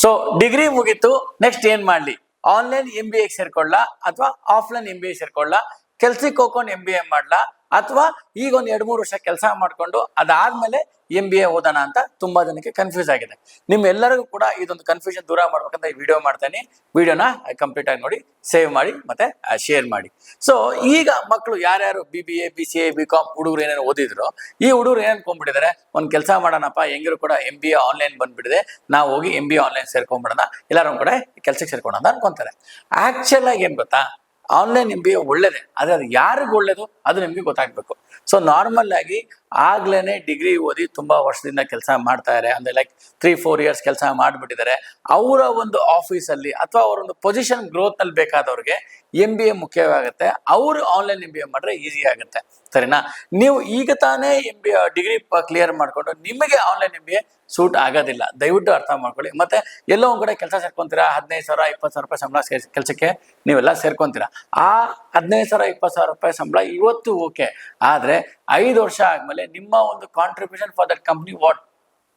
So degree ಮುಗೀತು, next ಏನ್ ಮಾಡ್ಲಿ? ಆನ್ಲೈನ್ MBA ಸೇರ್ಕೊಳ್ಳ ಅಥವಾ ಆಫ್ಲೈನ್ MBA ಸೇರ್ಕೊಳ್ಳ, ಕೆಲ್ಸಕ್ಕೆ ಹೋಗ್ಕೊಂಡು MBA ಮಾಡ್ಲಾ ಅಥವಾ ಈಗ ಒಂದ್ 2-3 ವರ್ಷ ಕೆಲಸ ಮಾಡ್ಕೊಂಡು ಅದಾದ್ಮೇಲೆ MBA ಓದೋಣ ಅಂತ ತುಂಬಾ ಜನಕ್ಕೆ ಕನ್ಫ್ಯೂಸ್ ಆಗಿದೆ. ನಿಮ್ಮೆಲ್ಲರಿಗೂ ಕೂಡ ಇದೊಂದು ಕನ್ಫ್ಯೂಷನ್ ದೂರ ಮಾಡ್ಬೇಕಂತ ಈ ವಿಡಿಯೋ ಮಾಡ್ತೇನೆ. ವಿಡಿಯೋನ ಕಂಪ್ಲೀಟ್ ಆಗಿ ನೋಡಿ, ಸೇವ್ ಮಾಡಿ ಮತ್ತೆ ಶೇರ್ ಮಾಡಿ. ಸೊ ಈಗ ಮಕ್ಕಳು ಯಾರ್ಯಾರು BBA BCA BCom ಹುಡುಗರು ಏನೇನು ಓದಿದ್ರು, ಈ ಹುಡುಗರು ಏನ್ ಅನ್ಕೊಂಡ್ಬಿಟ್ಟಿದ್ದಾರೆ, ಒಂದ್ ಕೆಲಸ ಮಾಡೋಣಪ್ಪ, ಹೆಂಗಿರು ಕೂಡ MBA ಆನ್ಲೈನ್ ಬಂದ್ಬಿಟ್ಟಿದೆ, ನಾವು ಹೋಗಿ MBA ಆನ್ಲೈನ್ ಸೇರ್ಕೊಂಡ್ಬಿಡೋಣ, ಎಲ್ಲಾರು ಒಂದ್ ಕಡೆ ಕೆಲ್ಸಕ್ಕೆ ಸೇರ್ಕೊಳ್ಳೋಣ ಅಂತ ಅನ್ಕೊಂತಾರೆ. ಆಕ್ಚುಲ್ ಆಗಿ ಏನ್ ಗೊತ್ತಾ, ಆನ್ಲೈನ್ MBA ಒಳ್ಳೇದೇ, ಆದ್ರೆ ಅದು ಯಾರಿಗೂ ಒಳ್ಳೇದು ಅದು ನಿಮ್ಗೆ ಗೊತ್ತಾಗ್ಬೇಕು. ಸೊ ನಾರ್ಮಲ್ ಆಗಿ ಆಗ್ಲೇನೆ ಡಿಗ್ರಿ ಓದಿ ತುಂಬಾ ವರ್ಷದಿಂದ ಕೆಲಸ ಮಾಡ್ತಾ ಇದ್ದಾರೆ, ಅಂದ್ರೆ ಲೈಕ್ 3-4 ಇಯರ್ಸ್ ಕೆಲಸ ಮಾಡ್ಬಿಟ್ಟಿದ್ದಾರೆ. ಅವರ ಒಂದು ಆಫೀಸ್ ಅಲ್ಲಿ ಅಥವಾ ಅವರ ಒಂದು ಪೊಸಿಷನ್ ಗ್ರೋತ್ ನಲ್ಲಿ ಬೇಕಾದವ್ರಿಗೆ MBA ಮುಖ್ಯವಾಗುತ್ತೆ. ಅವರು ಆನ್ಲೈನ್ MBA ಮಾಡ್ರೆ ಈಸಿ ಆಗುತ್ತೆ, ಸರಿನಾ? ನೀವು ಈಗ ತಾನೇ MBA ಡಿಗ್ರಿ ಕ್ಲಿಯರ್ ಮಾಡ್ಕೊಂಡು ನಿಮಗೆ ಆನ್ಲೈನ್ MBA ಸೂಟ್ ಆಗೋದಿಲ್ಲ, ದಯವಿಟ್ಟು ಅರ್ಥ ಮಾಡ್ಕೊಳ್ಳಿ. ಮತ್ತೆ ಎಲ್ಲೋ ಒಂದ್ ಕಡೆ ಕೆಲಸ ಸೇರ್ಕೊಂತೀರಾ, 15,000 20,000 ರೂಪಾಯಿ ಸಂಬಳ ಕೆಲಸಕ್ಕೆ ನೀವೆಲ್ಲ ಸೇರ್ಕೊಂತೀರಾ. ಆ 15,000 20,000 ರೂಪಾಯಿ ಸಂಬಳ ಇವತ್ತು ಓಕೆ, ಆದ್ರೆ 5 ವರ್ಷ ಆದ್ಮೇಲೆ ನಿಮ್ಮ ಒಂದು contribution for that company what,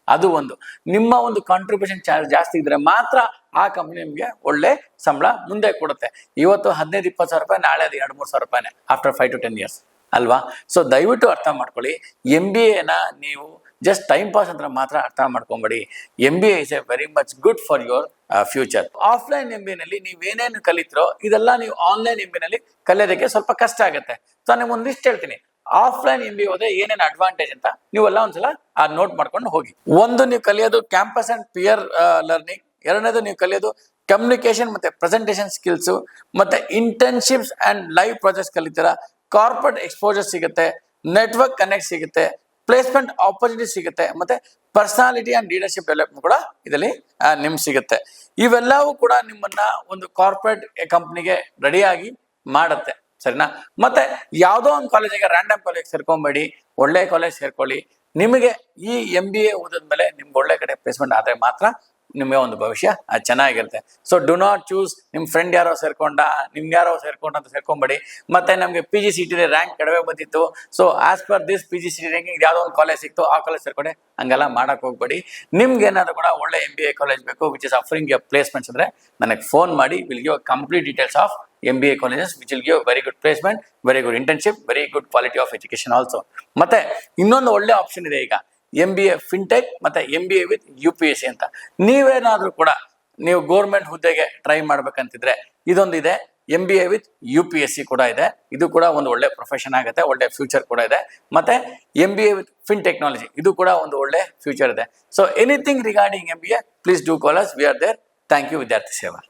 ಅದು ಒಂದು ನಿಮ್ಮ ಒಂದು ಕಾಂಟ್ರಿಬ್ಯೂಷನ್ ಚಾರ್ಜ್ ಜಾಸ್ತಿ ಇದ್ರೆ ಮಾತ್ರ ಆ ಕಂಪ್ನಿ ನಿಮ್ಗೆ ಒಳ್ಳೆ ಸಂಬಳ ಮುಂದೆ ಕೊಡುತ್ತೆ. ಇವತ್ತು 15,000-20,000 ರೂಪಾಯಿ, ನಾಳೆ ಅದು 2-3,000 ರೂಪಾಯಿನೇ ಆಫ್ಟರ್ 5 to 10 years ಅಲ್ವಾ? ಸೊ ದಯವಿಟ್ಟು ಅರ್ಥ ಮಾಡ್ಕೊಳ್ಳಿ, MBA ನೀವು ಜಸ್ಟ್ ಟೈಮ್ ಪಾಸ್ ಅಂತ ಮಾತ್ರ ಅರ್ಥ ಮಾಡ್ಕೊಂಬೇಡಿ. MBA is A very much good for your future. Offline MBA ನಲ್ಲಿ ನೀವೇನೇನು ಕಲಿತಿರೋ ಇದೆಲ್ಲ ನೀವು ಆನ್ಲೈನ್ MBA ನಲ್ಲಿ ಕಲಿಯೋದಕ್ಕೆ ಸ್ವಲ್ಪ ಕಷ್ಟ ಆಗುತ್ತೆ. ಸೊ ನಿಮ್ಗೆ ಒಂದು ಲಿಸ್ಟ್ ಹೇಳ್ತೀನಿ, ಆಫ್ಲೈನ್ MBA ಹೋದ್ರೆ ಏನೇನು ಅಡ್ವಾಂಟೇಜ್ ಅಂತ ನೀವೆಲ್ಲ ಒಂದ್ಸಲ ನೋಟ್ ಮಾಡ್ಕೊಂಡು ಹೋಗಿ. ಒಂದು, ನೀವು ಕಲಿಯೋದು ಕ್ಯಾಂಪಸ್ ಅಂಡ್ ಪಿಯರ್ ಲರ್ನಿಂಗ್. ಎರಡನೇದು, ನೀವು ಕಲಿಯೋದು ಕಮ್ಯುನಿಕೇಶನ್ ಮತ್ತೆ ಪ್ರೆಸೆಂಟೇಷನ್ ಸ್ಕಿಲ್ಸ್, ಮತ್ತೆ ಇಂಟರ್ನ್ಶಿಪ್ಸ್ ಅಂಡ್ ಲೈವ್ ಪ್ರಾಜೆಕ್ಟ್ಸ್ ಕಲಿತೀರಾ, ಕಾರ್ಪೊರೇಟ್ ಎಕ್ಸ್ಪೋಜರ್ ಸಿಗುತ್ತೆ, ನೆಟ್ವರ್ಕ್ ಕನೆಕ್ಟ್ ಸಿಗುತ್ತೆ, ಪ್ಲೇಸ್ಮೆಂಟ್ ಆಪರ್ಚುನಿಟಿ ಸಿಗುತ್ತೆ, ಮತ್ತೆ ಪರ್ಸನಾಲಿಟಿ ಅಂಡ್ ಲೀಡರ್ಶಿಪ್ ಡೆವಲಪ್ಮೆಂಟ್ ಕೂಡ ಇದರಲ್ಲಿ ನಿಮ್ಗೆ ಸಿಗುತ್ತೆ. ಇವೆಲ್ಲವೂ ಕೂಡ ನಿಮ್ಮನ್ನ ಒಂದು ಕಾರ್ಪೊರೇಟ್ ಕಂಪ್ನಿಗೆ ರೆಡಿಯಾಗಿ ಮಾಡುತ್ತೆ, ಸರಿನಾ? ಮತ್ತೆ ಯಾವುದೋ ಒಂದು ಕಾಲೇಜಿಗೆ ರ್ಯಾಂಡಮ್ ಕಾಲೇಜ್ ಸೇರ್ಕೊಂಬೇಡಿ, ಒಳ್ಳೆ ಕಾಲೇಜ್ ಸೇರ್ಕೊಳ್ಳಿ. ನಿಮಗೆ ಈ MBA ಓದಿದ್ಮೇಲೆ ನಿಮ್ಗೆ ಒಳ್ಳೆ ಕಡೆ ಪ್ಲೇಸ್ಮೆಂಟ್ ಆದ್ರೆ ಮಾತ್ರ ನಿಮಗೆ ಒಂದು ಭವಿಷ್ಯ ಚೆನ್ನಾಗಿರುತ್ತೆ. ಸೊ ಡು ನಾಟ್ ಚೂಸ್ ನಿಮ್ ಫ್ರೆಂಡ್ ಯಾರೋ ಸೇರ್ಕೊಂಡ, ನಿಮ್ಗೆ ಯಾರೋ ಸೇರ್ಕೊಂಡ ಅಂತ ಸೇರ್ಕೊಂಬೇಡಿ. ಮತ್ತೆ ನಮ್ಗೆ PGCET ರ್ಯಾಂಕ್ ಕಡಿಮೆ ಬಂದಿತ್ತು, so as per this PGCET ranking ಯಾವ್ದೋ ಒಂದು ಕಾಲೇಜ್ ಸಿಕ್ತು, ಆ ಕಾಲೇಜ್ ಸೇರ್ಕೊಂಡೆ, ಹಂಗೆಲ್ಲ ಮಾಡಕ್ ಹೋಗ್ಬೇಡಿ. ನಿಮ್ಗೆ ಏನಾದ್ರು ಕೂಡ ಒಳ್ಳೆ MBA ಕಾಲೇಜ್ ಬೇಕು which is offering your placements ಅಂದ್ರೆ ನನಗೆ ಫೋನ್ ಮಾಡಿ, will give complete details of MBA colleges which will give very good placement, very good internship, very good quality of education also. ಮತ್ತೆ ಇನ್ನೊಂದು ಒಳ್ಳೆ ಆಪ್ಷನ್ ಇದೆ ಈಗ, MBA fintech ಮತ್ತೆ MBA with UPSC ಅಂತ. ನೀವೇನಾದ್ರೂ ಕೂಡ ನೀವು ಗೌರ್ಮೆಂಟ್ ಹುದ್ದೆಗೆ ಟ್ರೈ ಮಾಡ್ಬೇಕಂತಿದ್ರೆ ಇದೊಂದಿದೆ, MBA ವಿತ್ UPSC ಕೂಡ ಇದೆ. ಇದು ಕೂಡ ಒಂದು ಒಳ್ಳೆ ಪ್ರೊಫೆಷನ್ ಆಗುತ್ತೆ, ಒಳ್ಳೆ ಫ್ಯೂಚರ್ ಕೂಡ ಇದೆ. ಮತ್ತೆ MBA ವಿತ್ ಫಿನ್ ಟೆಕ್ನಾಲಜಿ, ಇದು ಕೂಡ ಒಂದು ಒಳ್ಳೆ ಫ್ಯೂಚರ್ ಇದೆ. So anything regarding MBA, please do call us, we are there. Thank you, Vidyarthi ಸೇವಾ.